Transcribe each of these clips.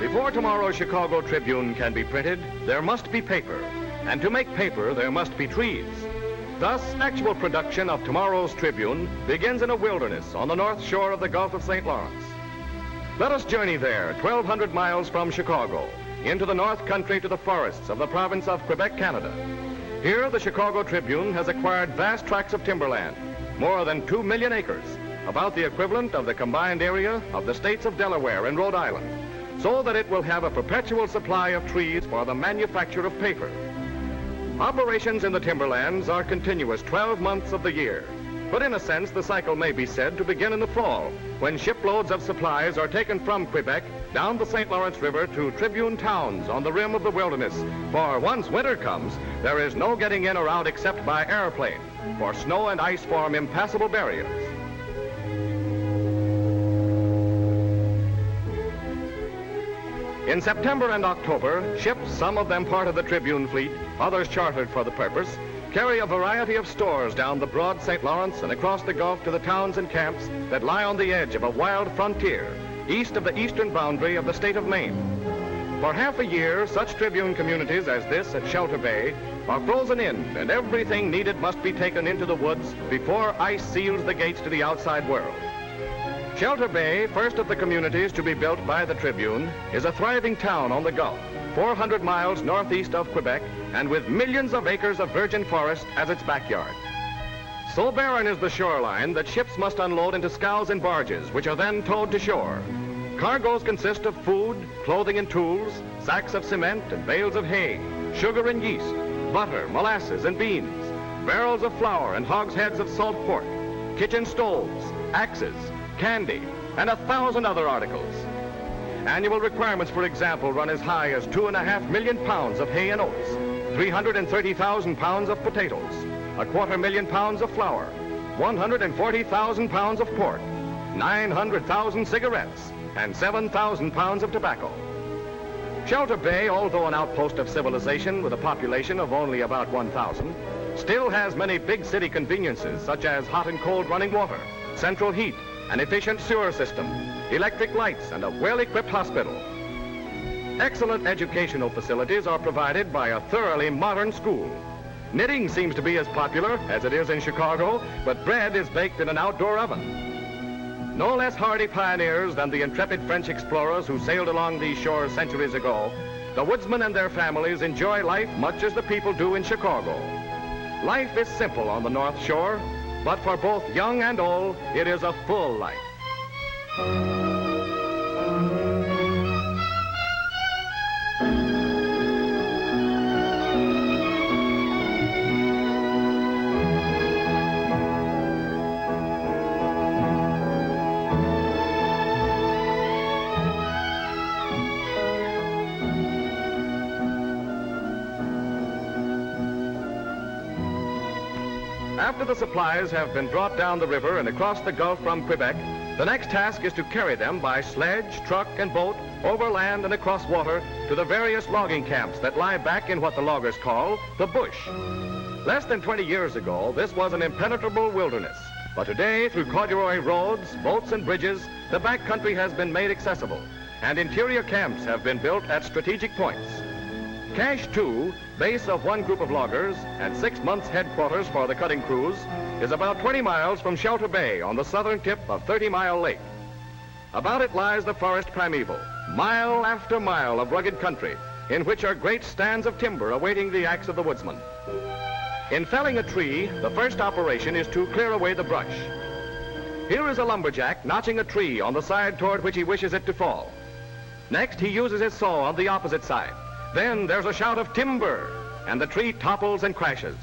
Before tomorrow's Chicago Tribune can be printed, there must be paper. And to make paper, there must be trees. Thus, actual production of tomorrow's Tribune begins in a wilderness on the north shore of the Gulf of St. Lawrence. Let us journey there, 1,200 miles from Chicago, into the North Country to the forests of the province of Quebec, Canada. Here, the Chicago Tribune has acquired vast tracts of timberland, more than 2 million acres, about the equivalent of the combined area of the states of Delaware and Rhode Island, so that it will have a perpetual supply of trees for the manufacture of paper. Operations in the timberlands are continuous 12 months of the year, but in a sense the cycle may be said to begin in the fall, when shiploads of supplies are taken from Quebec down the St. Lawrence River to Tribune towns on the rim of the wilderness. For once winter comes, there is no getting in or out except by airplane, for snow and ice form impassable barriers. In September and October, ships, some of them part of the Tribune fleet, others chartered for the purpose, carry a variety of stores down the broad St. Lawrence and across the Gulf to the towns and camps that lie on the edge of a wild frontier, east of the eastern boundary of the state of Maine. For half a year, such Tribune communities as this at Shelter Bay are frozen in, and everything needed must be taken into the woods before ice seals the gates to the outside world. Shelter Bay, first of the communities to be built by the Tribune, is a thriving town on the Gulf, 400 miles northeast of Quebec, and with millions of acres of virgin forest as its backyard. So barren is the shoreline that ships must unload into scows and barges, which are then towed to shore. Cargoes consist of food, clothing and tools, sacks of cement and bales of hay, sugar and yeast, butter, molasses and beans, barrels of flour and hogsheads of salt pork, kitchen stoves, axes, candy, and 1,000 other articles. Annual requirements, for example, run as high as 2.5 million pounds of hay and oats, 330,000 pounds of potatoes, 250,000 pounds of flour, 140,000 pounds of pork, 900,000 cigarettes, and 7,000 pounds of tobacco. Shelter Bay, although an outpost of civilization with a population of only about 1,000, still has many big city conveniences such as hot and cold running water, central heat, an efficient sewer system, electric lights, and a well-equipped hospital. Excellent educational facilities are provided by a thoroughly modern school. Knitting seems to be as popular as it is in Chicago, but bread is baked in an outdoor oven. No less hardy pioneers than the intrepid French explorers who sailed along these shores centuries ago, the woodsmen and their families enjoy life much as the people do in Chicago. Life is simple on the North Shore, but for both young and old, it is a full life. After the supplies have been brought down the river and across the Gulf from Quebec, the next task is to carry them by sledge, truck, and boat over land and across water to the various logging camps that lie back in what the loggers call the bush. Less than 20 years ago, this was an impenetrable wilderness. But today, through corduroy roads, boats, and bridges, the backcountry has been made accessible, and interior camps have been built at strategic points. Cache 2, base of one group of loggers and 6 months headquarters for the cutting crews, is about 20 miles from Shelter Bay on the southern tip of 30 Mile Lake. About it lies the forest primeval, mile after mile of rugged country, in which are great stands of timber awaiting the axe of the woodsman. In felling a tree, the first operation is to clear away the brush. Here is a lumberjack notching a tree on the side toward which he wishes it to fall. Next, he uses his saw on the opposite side. Then there's a shout of timber, and the tree topples and crashes.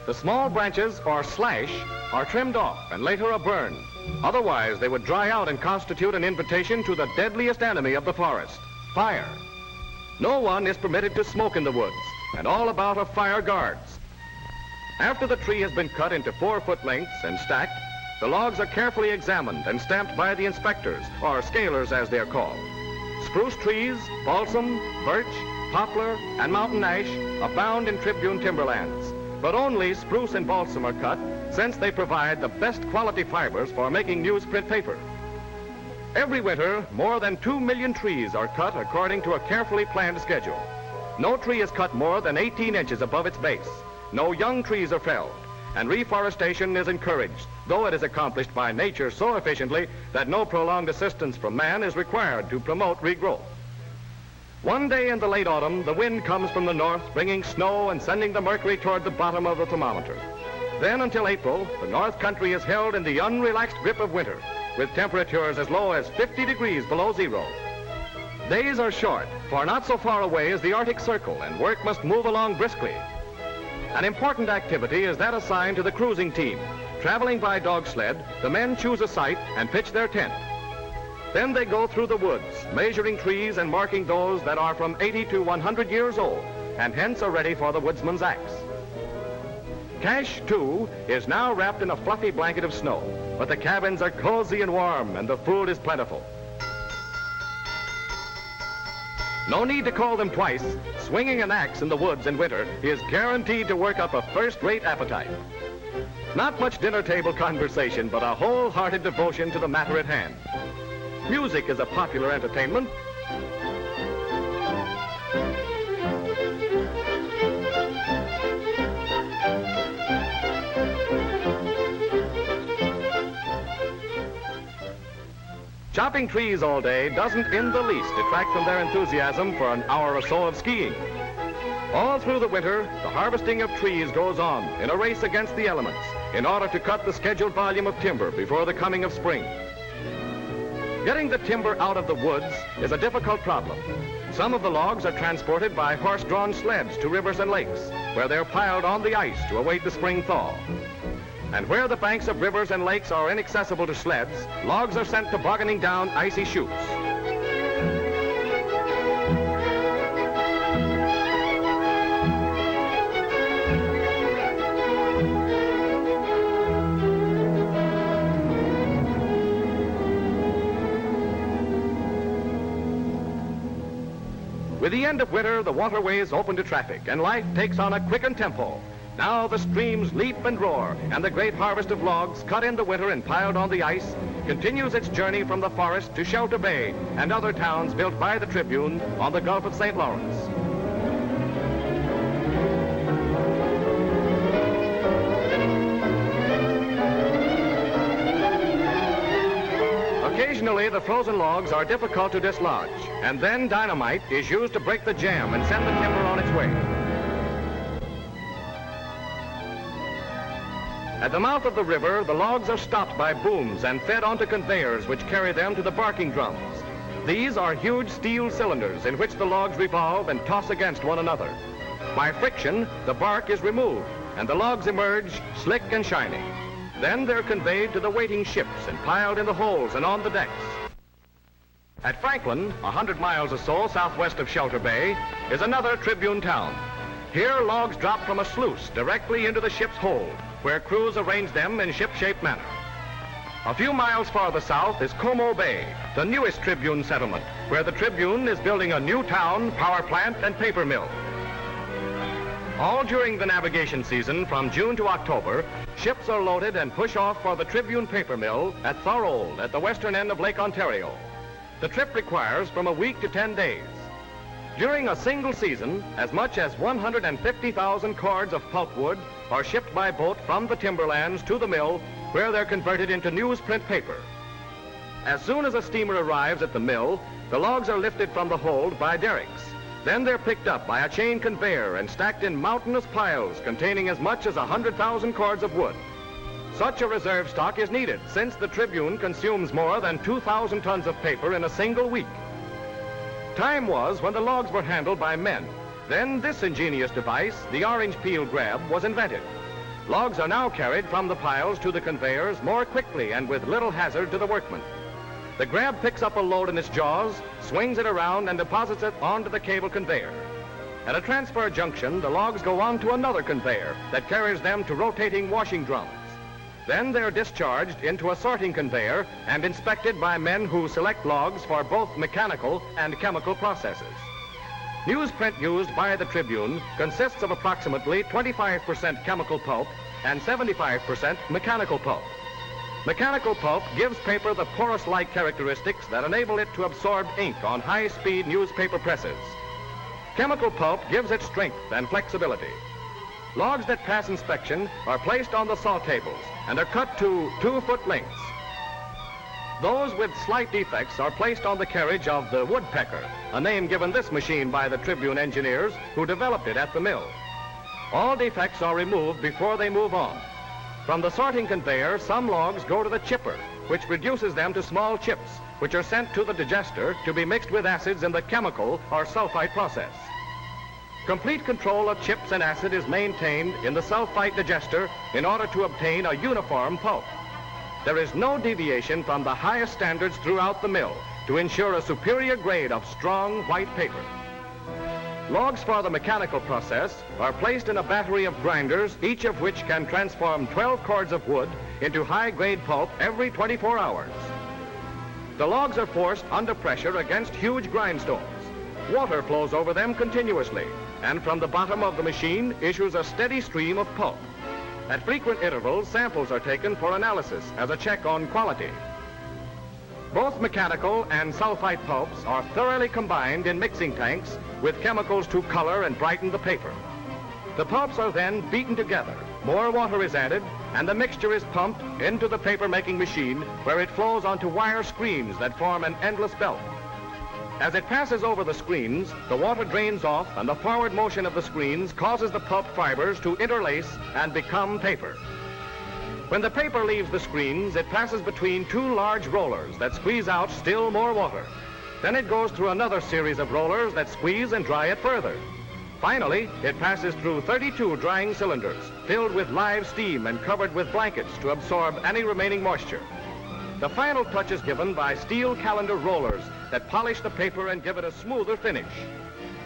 The small branches, or slash, are trimmed off and later are burned. Otherwise, they would dry out and constitute an invitation to the deadliest enemy of the forest, fire. No one is permitted to smoke in the woods, and all about are fire guards. After the tree has been cut into 4-foot lengths and stacked, the logs are carefully examined and stamped by the inspectors, or scalers as they're called. Spruce trees, balsam, birch, poplar, and mountain ash abound in Tribune timberlands, but only spruce and balsam are cut, since they provide the best quality fibers for making newsprint paper. Every winter, more than 2 million trees are cut according to a carefully planned schedule. No tree is cut more than 18 inches above its base. No young trees are felled, and reforestation is encouraged, though it is accomplished by nature so efficiently that no prolonged assistance from man is required to promote regrowth. One day in the late autumn, the wind comes from the north, bringing snow and sending the mercury toward the bottom of the thermometer. Then until April, the North Country is held in the unrelaxed grip of winter, with temperatures as low as 50 degrees below zero. Days are short, for not so far away is the Arctic Circle, and work must move along briskly. An important activity is that assigned to the cruising team. Traveling by dog sled, the men choose a site and pitch their tent. Then they go through the woods, measuring trees and marking those that are from 80 to 100 years old, and hence are ready for the woodsman's axe. Cache, too, is now wrapped in a fluffy blanket of snow, but the cabins are cozy and warm, and the food is plentiful. No need to call them twice. Swinging an axe in the woods in winter is guaranteed to work up a first-rate appetite. Not much dinner table conversation, but a wholehearted devotion to the matter at hand. Music is a popular entertainment. Chopping trees all day doesn't in the least detract from their enthusiasm for an hour or so of skiing. All through the winter, the harvesting of trees goes on in a race against the elements in order to cut the scheduled volume of timber before the coming of spring. Getting the timber out of the woods is a difficult problem. Some of the logs are transported by horse-drawn sleds to rivers and lakes, where they're piled on the ice to await the spring thaw. And where the banks of rivers and lakes are inaccessible to sleds, logs are sent tobogganing down icy chutes. With the end of winter, the waterways open to traffic, and life takes on a quickened tempo. Now the streams leap and roar, and the great harvest of logs cut in the winter and piled on the ice continues its journey from the forest to Shelter Bay and other towns built by the Tribune on the Gulf of St. Lawrence. Occasionally, the frozen logs are difficult to dislodge, and then dynamite is used to break the jam and send the timber on its way. At the mouth of the river, the logs are stopped by booms and fed onto conveyors which carry them to the barking drums. These are huge steel cylinders in which the logs revolve and toss against one another. By friction, the bark is removed and the logs emerge slick and shining. Then they're conveyed to the waiting ships and piled in the holds and on the decks. At Franklin, 100 miles or so southwest of Shelter Bay, is another Tribune town. Here, logs drop from a sluice directly into the ship's hold, where crews arrange them in ship-shape manner. A few miles farther south is Como Bay, the newest Tribune settlement, where the Tribune is building a new town, power plant, and paper mill. All during the navigation season, from June to October, ships are loaded and push off for the Tribune paper mill at Thorold at the western end of Lake Ontario. The trip requires from a week to 10 days. During a single season, as much as 150,000 cords of pulpwood are shipped by boat from the timberlands to the mill, where they're converted into newsprint paper. As soon as a steamer arrives at the mill, the logs are lifted from the hold by derricks. Then they're picked up by a chain conveyor and stacked in mountainous piles containing as much as 100,000 cords of wood. Such a reserve stock is needed since the Tribune consumes more than 2,000 tons of paper in a single week. Time was when the logs were handled by men. Then this ingenious device, the orange peel grab, was invented. Logs are now carried from the piles to the conveyors more quickly and with little hazard to the workmen. The grab picks up a load in its jaws, swings it around, and deposits it onto the cable conveyor. At a transfer junction, the logs go on to another conveyor that carries them to rotating washing drums. Then they're discharged into a sorting conveyor and inspected by men who select logs for both mechanical and chemical processes. Newsprint used by the Tribune consists of approximately 25% chemical pulp and 75% mechanical pulp. Mechanical pulp gives paper the porous-like characteristics that enable it to absorb ink on high-speed newspaper presses. Chemical pulp gives it strength and flexibility. Logs that pass inspection are placed on the saw tables and are cut to 2-foot lengths. Those with slight defects are placed on the carriage of the woodpecker, a name given this machine by the Tribune engineers who developed it at the mill. All defects are removed before they move on. From the sorting conveyor, some logs go to the chipper, which reduces them to small chips, which are sent to the digester to be mixed with acids in the chemical or sulfite process. Complete control of chips and acid is maintained in the sulfite digester in order to obtain a uniform pulp. There is no deviation from the highest standards throughout the mill to ensure a superior grade of strong white paper. Logs for the mechanical process are placed in a battery of grinders, each of which can transform 12 cords of wood into high-grade pulp every 24 hours. The logs are forced under pressure against huge grindstones. Water flows over them continuously, and from the bottom of the machine issues a steady stream of pulp. At frequent intervals, samples are taken for analysis as a check on quality. Both mechanical and sulfite pulps are thoroughly combined in mixing tanks with chemicals to color and brighten the paper. The pulps are then beaten together, more water is added, and the mixture is pumped into the paper-making machine where it flows onto wire screens that form an endless belt. As it passes over the screens, the water drains off and the forward motion of the screens causes the pulp fibers to interlace and become paper. When the paper leaves the screens, it passes between 2 large rollers that squeeze out still more water. Then it goes through another series of rollers that squeeze and dry it further. Finally, it passes through 32 drying cylinders filled with live steam and covered with blankets to absorb any remaining moisture. The final touch is given by steel calendar rollers that polish the paper and give it a smoother finish.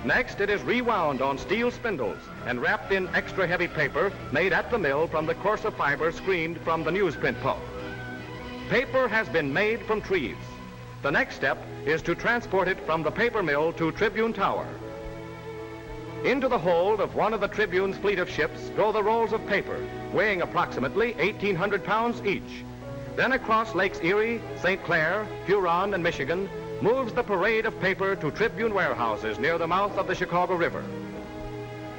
Next, it is rewound on steel spindles and wrapped in extra heavy paper made at the mill from the coarser fiber screened from the newsprint pulp. Paper has been made from trees. The next step is to transport it from the paper mill to Tribune Tower. Into the hold of one of the Tribune's fleet of ships go the rolls of paper, weighing approximately 1,800 pounds each. Then across Lakes Erie, St. Clair, Huron, and Michigan moves the parade of paper to Tribune warehouses near the mouth of the Chicago River.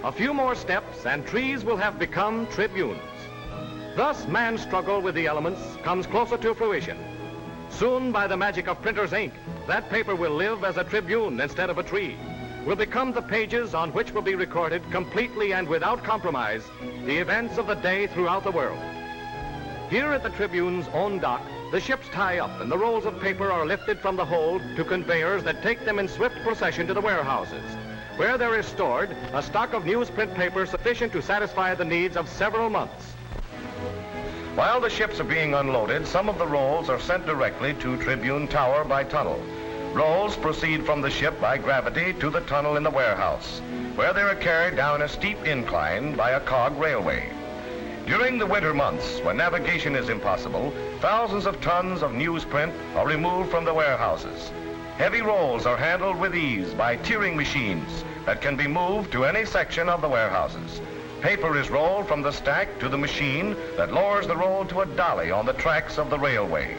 A few more steps and trees will have become Tribunes. Thus, man's struggle with the elements comes closer to fruition. Soon, by the magic of printer's ink, that paper will live as a Tribune instead of a tree, will become the pages on which will be recorded completely and without compromise the events of the day throughout the world. Here at the Tribune's own dock, the ships tie up and the rolls of paper are lifted from the hold to conveyors that take them in swift procession to the warehouses, where there is stored a stock of newsprint paper sufficient to satisfy the needs of several months. While the ships are being unloaded, some of the rolls are sent directly to Tribune Tower by tunnel. Rolls proceed from the ship by gravity to the tunnel in the warehouse, where they are carried down a steep incline by a cog railway. During the winter months, when navigation is impossible, thousands of tons of newsprint are removed from the warehouses. Heavy rolls are handled with ease by tiering machines that can be moved to any section of the warehouses. Paper is rolled from the stack to the machine that lowers the roll to a dolly on the tracks of the railway.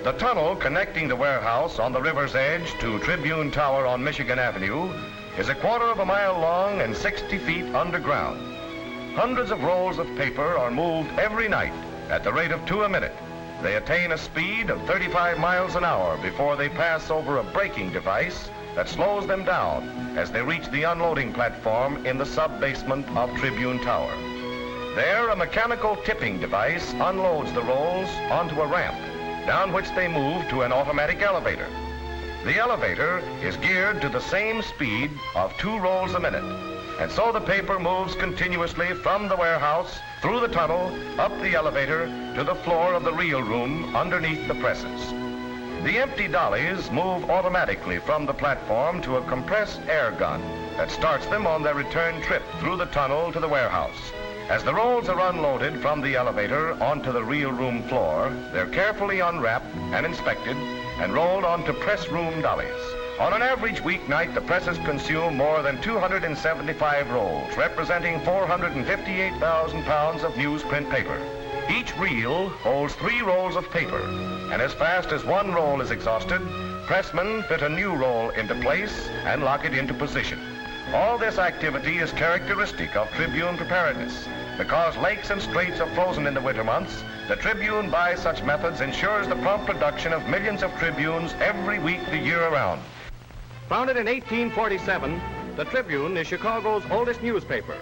The tunnel connecting the warehouse on the river's edge to Tribune Tower on Michigan Avenue is a 1/4 mile long and 60 feet underground. Hundreds of rolls of paper are moved every night at the rate of 2 a minute. They attain a speed of 35 miles an hour before they pass over a braking device that slows them down as they reach the unloading platform in the sub-basement of Tribune Tower. There, a mechanical tipping device unloads the rolls onto a ramp, down which they move to an automatic elevator. The elevator is geared to the same speed of 2 rolls a minute, and so the paper moves continuously from the warehouse, through the tunnel, up the elevator, to the floor of the reel room underneath the presses. The empty dollies move automatically from the platform to a compressed air gun that starts them on their return trip through the tunnel to the warehouse. As the rolls are unloaded from the elevator onto the reel room floor, they're carefully unwrapped and inspected and rolled onto press room dollies. On an average weeknight, the presses consume more than 275 rolls, representing 458,000 pounds of newsprint paper. Each reel holds 3 rolls of paper, and as fast as one roll is exhausted, pressmen fit a new roll into place and lock it into position. All this activity is characteristic of Tribune preparedness. Because lakes and straits are frozen in the winter months, the Tribune, by such methods, ensures the prompt production of millions of Tribunes every week the year around. Founded in 1847, the Tribune is Chicago's oldest newspaper.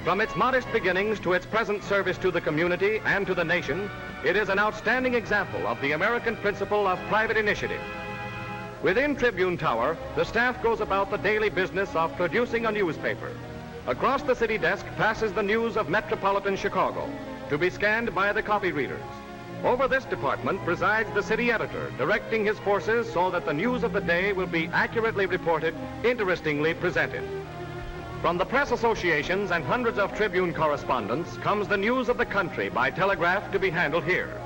From its modest beginnings to its present service to the community and to the nation, it is an outstanding example of the American principle of private initiative. Within Tribune Tower, the staff goes about the daily business of producing a newspaper. Across the city desk passes the news of metropolitan Chicago, to be scanned by the copy readers. Over this department presides the city editor, directing his forces so that the news of the day will be accurately reported, interestingly presented. From the press associations and hundreds of Tribune correspondents comes the news of the country by telegraph to be handled here.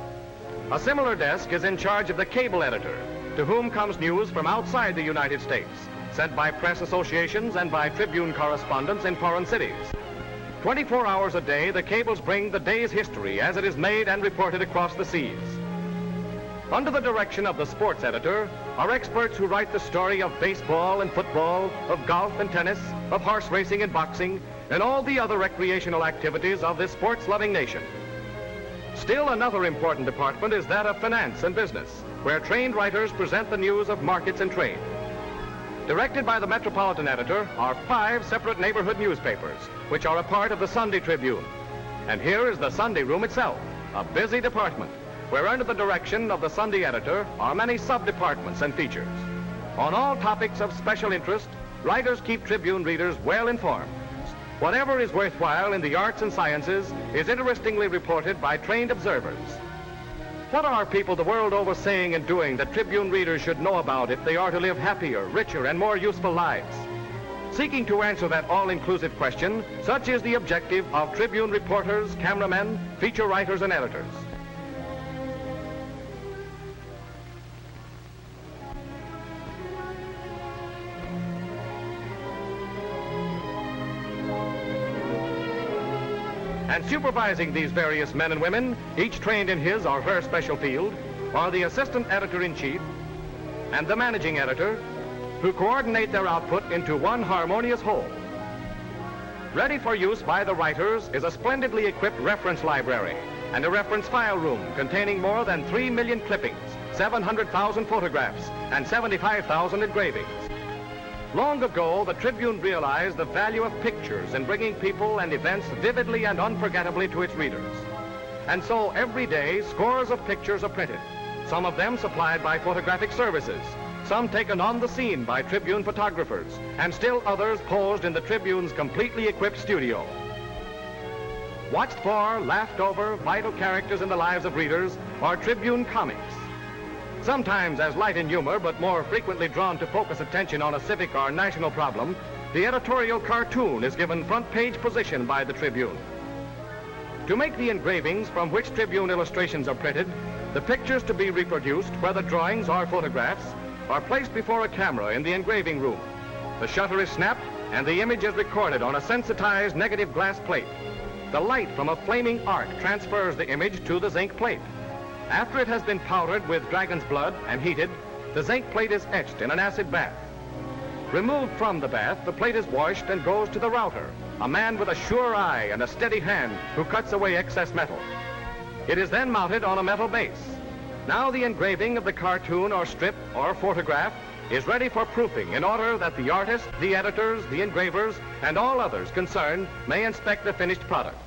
A similar desk is in charge of the cable editor, to whom comes news from outside the United States, sent by press associations and by Tribune correspondents in foreign cities. 24 hours a day, the cables bring the day's history as it is made and reported across the seas. Under the direction of the sports editor are experts who write the story of baseball and football, of golf and tennis, of horse racing and boxing, and all the other recreational activities of this sports-loving nation. Still another important department is that of finance and business, where trained writers present the news of markets and trade. Directed by the metropolitan editor are 5 separate neighborhood newspapers, which are a part of the Sunday Tribune. And here is the Sunday room itself, a busy department, where under the direction of the Sunday editor are many sub-departments and features. On all topics of special interest, writers keep Tribune readers well informed. Whatever is worthwhile in the arts and sciences is interestingly reported by trained observers. What are people the world over saying and doing that Tribune readers should know about if they are to live happier, richer, and more useful lives? Seeking to answer that all-inclusive question, such is the objective of Tribune reporters, cameramen, feature writers, and editors. And supervising these various men and women, each trained in his or her special field, are the assistant editor-in-chief and the managing editor, who coordinate their output into one harmonious whole. Ready for use by the writers is a splendidly equipped reference library and a reference file room containing more than 3 million clippings, 700,000 photographs, and 75,000 engravings. Long ago, the Tribune realized the value of pictures in bringing people and events vividly and unforgettably to its readers. And so every day, scores of pictures are printed, some of them supplied by photographic services, some taken on the scene by Tribune photographers, and still others posed in the Tribune's completely equipped studio. Watched for, laughed over, vital characters in the lives of readers are Tribune comics. Sometimes as light in humor, but more frequently drawn to focus attention on a civic or national problem, the editorial cartoon is given front-page position by the Tribune. To make the engravings from which Tribune illustrations are printed, the pictures to be reproduced, whether drawings or photographs, are placed before a camera in the engraving room. The shutter is snapped, and the image is recorded on a sensitized negative glass plate. The light from a flaming arc transfers the image to the zinc plate. After it has been powdered with dragon's blood and heated, the zinc plate is etched in an acid bath. Removed from the bath, the plate is washed and goes to the router, a man with a sure eye and a steady hand who cuts away excess metal. It is then mounted on a metal base. Now the engraving of the cartoon or strip or photograph is ready for proofing in order that the artist, the editors, the engravers, and all others concerned may inspect the finished product.